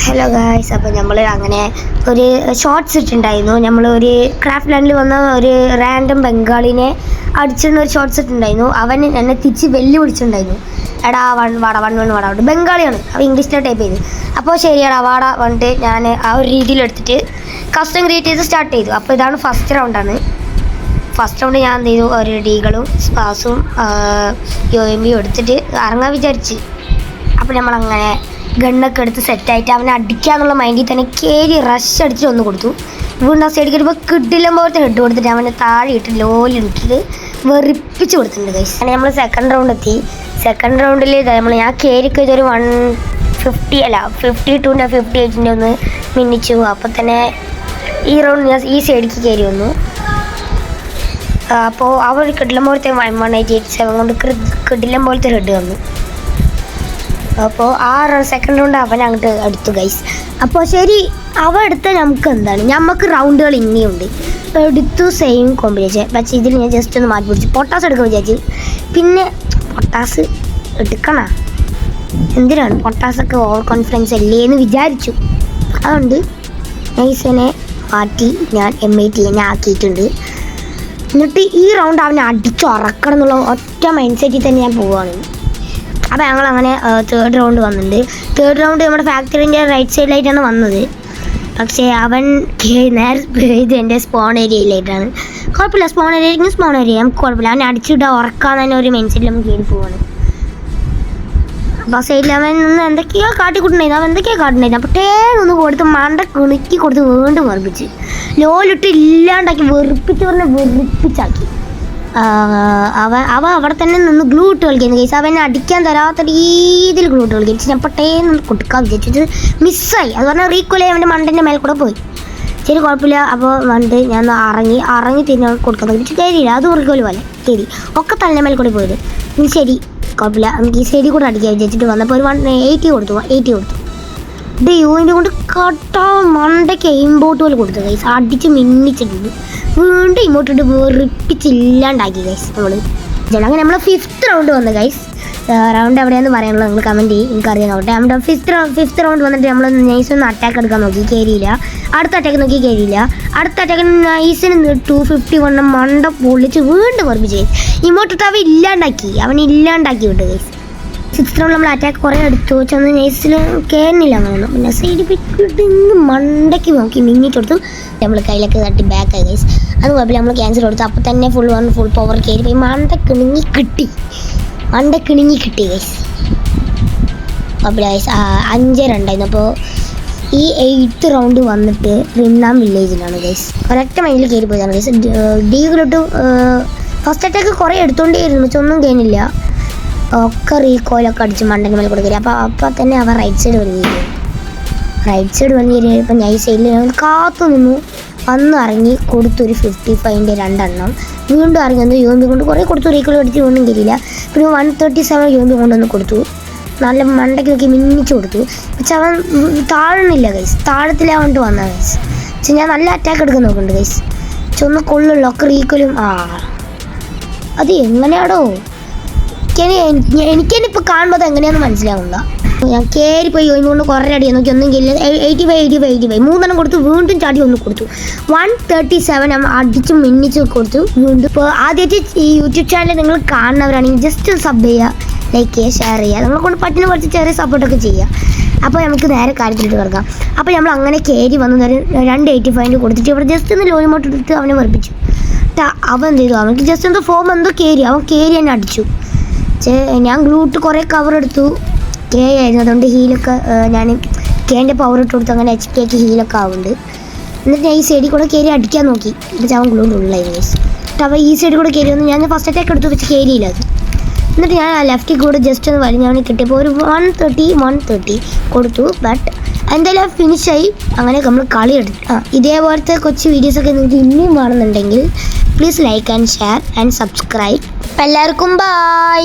Hello guys, അപ്പോൾ നമ്മൾ അങ്ങനെ ഒരു ഷോർട്സ് ഇട്ടുണ്ടായിരുന്നു. നമ്മൾ ഒരു ക്രാഫ്റ്റ് ലാൻഡിൽ വന്ന ഒരു റാൻഡം ബംഗാളിനെ അടിച്ചിരുന്ന ഒരു ഷോർട്സ് ഇട്ടുണ്ടായിരുന്നു. അവൻ എന്നെ തിരിച്ച് വെല്ലുവിളിച്ചിട്ടുണ്ടായിരുന്നു. എടാ വാട ബംഗാളിയാണ്, അവൻ ഇംഗ്ലീഷിൽ ടൈപ്പ് ചെയ്തു. അപ്പോൾ ശരിയാടാ വാട വന്നിട്ട് ഞാൻ ആ ഒരു രീതിയിൽ എടുത്തിട്ട് കസ്റ്റം ക്രിയേറ്റ് ചെയ്ത് സ്റ്റാർട്ട് ചെയ്തു. അപ്പോൾ ഇതാണ് ഫസ്റ്റ് റൗണ്ടാണ്. ഫസ്റ്റ് റൗണ്ട് ഞാൻ എന്ത് ചെയ്തു, ഒരു ഡീകളും സ്പാസും യോഎംബിയും എടുത്തിട്ട് ഇറങ്ങാൻ വിചാരിച്ച്. അപ്പോൾ നമ്മളങ്ങനെ ഗണ്ണൊക്കെ എടുത്ത് സെറ്റായിട്ട് അവനെ അടിക്കാന്നുള്ള മൈൻഡിൽ തന്നെ കയറി റഷ് അടിച്ചിട്ട് ഒന്ന് കൊടുത്തു. വീണ്ടും ആ സൈഡിൽ കയറിയപ്പോൾ കിഡിലും പോലത്തെ ഹെഡ് കൊടുത്തിട്ട് അവനെ താഴെ ഇട്ട് ലോലിട്ടിട്ട് വെറുപ്പിച്ച് കൊടുത്തിട്ടുണ്ട് ഗൈസ്. അങ്ങനെ നമ്മൾ സെക്കൻഡ് റൗണ്ട് എത്തി. സെക്കൻഡ് റൗണ്ടിൽ ഞാൻ കയറിക്ക് ഇതൊരു 52ൻ്റെ 58ൻ്റെ ഒന്ന് മിന്നിച്ചു. അപ്പോൾ തന്നെ ഈ റൗണ്ട് ഞാൻ ഈ സൈഡിലേക്ക് കയറി വന്നു. അപ്പോൾ ആ ഒരു കിഡിലും പോലത്തെ 187 കൊണ്ട് കിഡിലും പോലത്തെ ഹെഡ് വന്നു. അപ്പോൾ ആ സെക്കൻഡ് റൗണ്ട് അവൻ അങ്ങോട്ട് അടുത്തു ഗൈസ്. അപ്പോൾ ശരി, അവ എടുത്താൽ നമുക്ക് എന്താണ്, നമുക്ക് റൗണ്ടുകൾ ഇനിയുണ്ട്. എടുത്തു സെയിം കോമ്പിനേഷൻ. പക്ഷേ ഇതിൽ ഞാൻ ജസ്റ്റ് ഒന്ന് മാറ്റി പിടിച്ചു. പൊട്ടാസ് എടുക്കാൻ വിചാരിച്ചു. പിന്നെ പൊട്ടാസ് എടുക്കണ എന്തിനാണ്, പൊട്ടാസൊക്കെ ഓവർ കോൺഫിഡൻസ് അല്ലേ എന്ന് വിചാരിച്ചു. അതുകൊണ്ട് നൈസിനെ മാറ്റി ഞാൻ M80 തന്നെ ആക്കിയിട്ടുണ്ട്. എന്നിട്ട് ഈ റൗണ്ട് അവനെ അടിച്ചുറക്കണം എന്നുള്ള ഒറ്റ മൈൻഡ് സെറ്റിൽ തന്നെ ഞാൻ പോവുകയാണ്. അപ്പോൾ ഞങ്ങളങ്ങനെ തേർഡ് റൗണ്ട് വന്നിട്ടുണ്ട്. തേർഡ് റൗണ്ട് നമ്മുടെ ഫാക്ടറിൻ്റെ റൈറ്റ് സൈഡിലായിട്ടാണ് വന്നത്. പക്ഷേ അവൻ നേരെ ഇത് എൻ്റെ സ്പോൺ ഏരിയയിലായിട്ടാണ്. കുഴപ്പമില്ല, സ്പോൺ ഏരിയ നമുക്ക് കുഴപ്പമില്ല. അവൻ അടിച്ചിട്ട് ഉറക്കാൻ തന്നെ ഒരു മൈൻഡ് സെറ്റിൽ നമുക്ക് കയറി പോവാണ്. അപ്പോൾ സൈഡിൽ അവൻ നിന്ന് എന്തൊക്കെയോ കാട്ടിക്കൊണ്ടുണ്ടായിരുന്നു. അപ്പോൾ ടേണൊന്ന് കൊടുത്ത് മണ്ട കുണുക്കി കൊടുത്ത് വീണ്ടും വെറുപ്പിച്ച് ലോലിട്ട് ഇല്ലാണ്ടാക്കി വെറുപ്പിച്ചാക്കി. അവ അവിടെ തന്നെ നിന്ന് ഗ്ലൂ ഇട്ട് കളിക്കുന്നു കേസ്. അവനെ അടിക്കാൻ തരാത്ത രീതിയിൽ ഗ്ലൂ ഇട്ട് കളിക്കും. ഞാൻ പെട്ടേന്ന് കൊടുക്കാൻ വിചാരിച്ചിട്ട് മിസ്സായി. അത് പറഞ്ഞാൽ റീക്കോലെ അവൻ്റെ മണ്ടൻ്റെ മേൽ കൂടെ പോയി. ശരി, കുഴപ്പമില്ല. അപ്പോൾ വണ്ട് ഞാൻ ഇറങ്ങി തിരിഞ്ഞ് കൊടുക്കാൻ നോക്കി കയറിയില്ല. അത് റീക്കോല് പോലെ കയറി ഒക്കെ തലൻ്റെ മേൽ കൂടെ പോയത്. ശരി, കുഴപ്പമില്ല, നമുക്ക് ഈ സൈഡിൽ കൂടെ അടിക്കാൻ വിചാരിച്ചിട്ട് വന്നപ്പോൾ ഒരു 80 കൊടുത്തു. ഇത് യൂവിൻ്റെ കൊണ്ട് കട്ടാ മണ്ടയ്ക്ക് എയിംബോട്ട് പോലെ കൊടുത്തു ഗൈസ്. അടിച്ച് മിന്നിച്ചിട്ടുണ്ട്. വീണ്ടും ഇങ്ങോട്ടിട്ട് വെറുപ്പിച്ചില്ലാണ്ടാക്കി ഗൈസ് നമ്മൾ. അങ്ങനെ നമ്മൾ 5th റൗണ്ട് വന്നു ഗൈസ്. റൗണ്ട് എവിടെയാണെന്ന് പറയാനുള്ളത് നിങ്ങൾ കമൻറ്റ് ചെയ്യും, എനിക്കറിയാൻ നോട്ടെ. നമ്മുടെ 5th റൗണ്ട് വന്നിട്ട് നമ്മൾ നൈസൊന്ന് അറ്റാക്ക് എടുക്കാൻ നോക്കി, കയറിയില്ല. അടുത്ത അറ്റാക്ക് നോക്കി കയറിയില്ല. അടുത്ത അറ്റാക്കിന് നൈസിന് 251 മണ്ട പൊള്ളിച്ച് വീണ്ടും വെറുപ്പിച്ച് ഇങ്ങോട്ടിട്ട് അവൻ ഇല്ലാണ്ടാക്കി വിട്ടു ഗൈസ്. 6th റൗണ്ട് നമ്മൾ അറ്റാക്ക് കുറേ എടുത്തു ചെന്ന് നൈസിൽ കയറുന്നില്ല അങ്ങനെയൊന്നും. പിന്നെ സൈഡിൽ പിടിക്കിട്ട് മണ്ടയ്ക്ക് നോക്കി മിന്നിട്ട് കൊടുത്തു. നമ്മൾ കയ്യിലൊക്കെ തട്ടി ബാക്കായി ഗൈസ്. അത് കുഴപ്പമില്ല, നമ്മൾ ക്യാൻസൽ കൊടുത്തു. അപ്പോൾ തന്നെ ഫുൾ പവർ കയറി പോയി മണ്ട കിണുങ്ങി കിട്ടി ഗൈസ്. കുഴപ്പമില്ല ഗൈസ്. 5-2 അപ്പോൾ ഈ 8th റൗണ്ട് വന്നിട്ട് റിംനാം വില്ലേജിലാണ് ഗൈസ്. ഒരൊറ്റ മൈൻഡിൽ കയറി പോയതാണ് ഗൈസ്. ഡീഗിലോട്ട് ഫസ്റ്റ് അറ്റാക്ക് കുറേ എടുത്തുകൊണ്ടേയിരുന്നു, പക്ഷെ ഒന്നും കഴിഞ്ഞില്ല. ഒക്കെ റീകോയിലൊക്കെ അടിച്ച് മണ്ടൻ്റെ മേലെ കൂടെ കയറി. അപ്പോൾ തന്നെ അവൻ റൈറ്റ് സൈഡ് വന്ന് കയറിയപ്പോൾ ഞാൻ ഈ സൈഡിൽ കാത്തു നിന്നു. വന്ന് ഇറങ്ങി കൊടുത്തൊരു 55ൻ്റെ 2 എണ്ണം. വീണ്ടും ഇറങ്ങി വന്ന് യോമ്പി കൊണ്ട് കുറേ കൊടുത്തു. റീകോയിൽ അടിച്ച് വീണ്ടും കയറിയില്ല. പിന്നെ 137 യോമ്പി കൊണ്ടുവന്ന് കൊടുത്തു. നല്ല മണ്ടയ്ക്ക് നോക്കി മിന്നിച്ച് കൊടുത്തു. പക്ഷെ അവൻ താഴുന്നില്ല ഗൈസ്. താഴത്തിലാവണ്ട് വന്ന ഗൈസ്. പക്ഷെ ഞാൻ നല്ല അറ്റാക്ക് എടുക്കാൻ നോക്കുന്നുണ്ട് ഗൈസ്. പക്ഷെ ഒന്ന് കൊള്ളുള്ളൂ. ഒക്കെ റീകോയിലും അത് എങ്ങനെയാടോ എനിക്കെന്നിപ്പോൾ കാണുമ്പോൾ അത് എങ്ങനെയാണെന്ന് മനസ്സിലാവുന്നില്ല. ഞാൻ കയറിപ്പോയി കൊണ്ട് കുറേ അടിയാൻ നോക്കി, ഒന്നും കില്ല. 85 3 കൊടുത്തു. വീണ്ടും ചാടി ഒന്ന് കൊടുത്തു. 137 അടിച്ച് മിന്നിച്ച് കൊടുത്തു വീണ്ടും. ഇപ്പോൾ ആദ്യമായിട്ട് ഈ യൂട്യൂബ് ചാനൽ നിങ്ങൾ കാണുന്നവരാണെങ്കിൽ ജസ്റ്റ് സബ് ചെയ്യുക, ലൈക്ക് ചെയ്യുക, ഷെയർ ചെയ്യുക. നമ്മളെ കൊണ്ട് പറ്റുന്ന കുറച്ച് ചെറിയ സപ്പോർട്ടൊക്കെ ചെയ്യുക. അപ്പോൾ നമുക്ക് നേരെ കാര്യത്തിലിട്ട് കിടക്കാം. അപ്പോൾ നമ്മൾ അങ്ങനെ കയറി വന്ന് 285 കൊടുത്തിട്ട് ഇവിടെ ജസ്റ്റ് ഒന്ന് ലോയിമോട്ട് എടുത്ത് അവനെ വെറുപ്പിച്ചു. അവൻ എന്ത് ചെയ്തു, അവനക്ക് ജസ്റ്റ് എന്തോ ഫോം എന്തോ അവൻ കയറി തന്നെ അടിച്ചു. ഞാൻ ഗ്ലൂട്ട് കുറേ കവർ എടുത്തു. കെ ആയിരുന്നു, അതുകൊണ്ട് ഹീലൊക്കെ ഞാൻ കെൻ്റെ പവർ ഇട്ട് കൊടുത്തു. അങ്ങനെ HP ഹീലൊക്കെ ആവുന്നുണ്ട്. എന്നിട്ട് ഞാൻ ഈ സൈഡിൽ കൂടെ കയറി അടിക്കാൻ നോക്കി. എന്നിട്ട് അവൻ ഗ്ലൂട്ട് ഉള്ളായിരുന്നു ഗൈസ്. എന്നിട്ട് അവൻ ഈ സൈഡിൽ കൂടെ കയറി വന്നു. ഞാൻ ഫസ്റ്റ് അറ്റാക്ക് എടുത്തു, പക്ഷേ കയറിയില്ല അത്. എന്നിട്ട് ഞാൻ ലെഫ്റ്റിൽ കൂടെ ജസ്റ്റ് ഒന്ന് വലിഞ്ഞവന് കിട്ടിയപ്പോൾ ഒരു 130 കൊടുത്തു. ബട്ട് എന്തായാലും ഫിനിഷായി. അങ്ങനെ നമ്മൾ കളി എടുത്തു. ഇതേപോലത്തെ കൊച്ചു വീഡിയോസൊക്കെ നിങ്ങൾക്ക് ഇനിയും വേണമെന്നുണ്ടെങ്കിൽ please like and share and subscribe. എല്ലാവർക്കും ബൈ.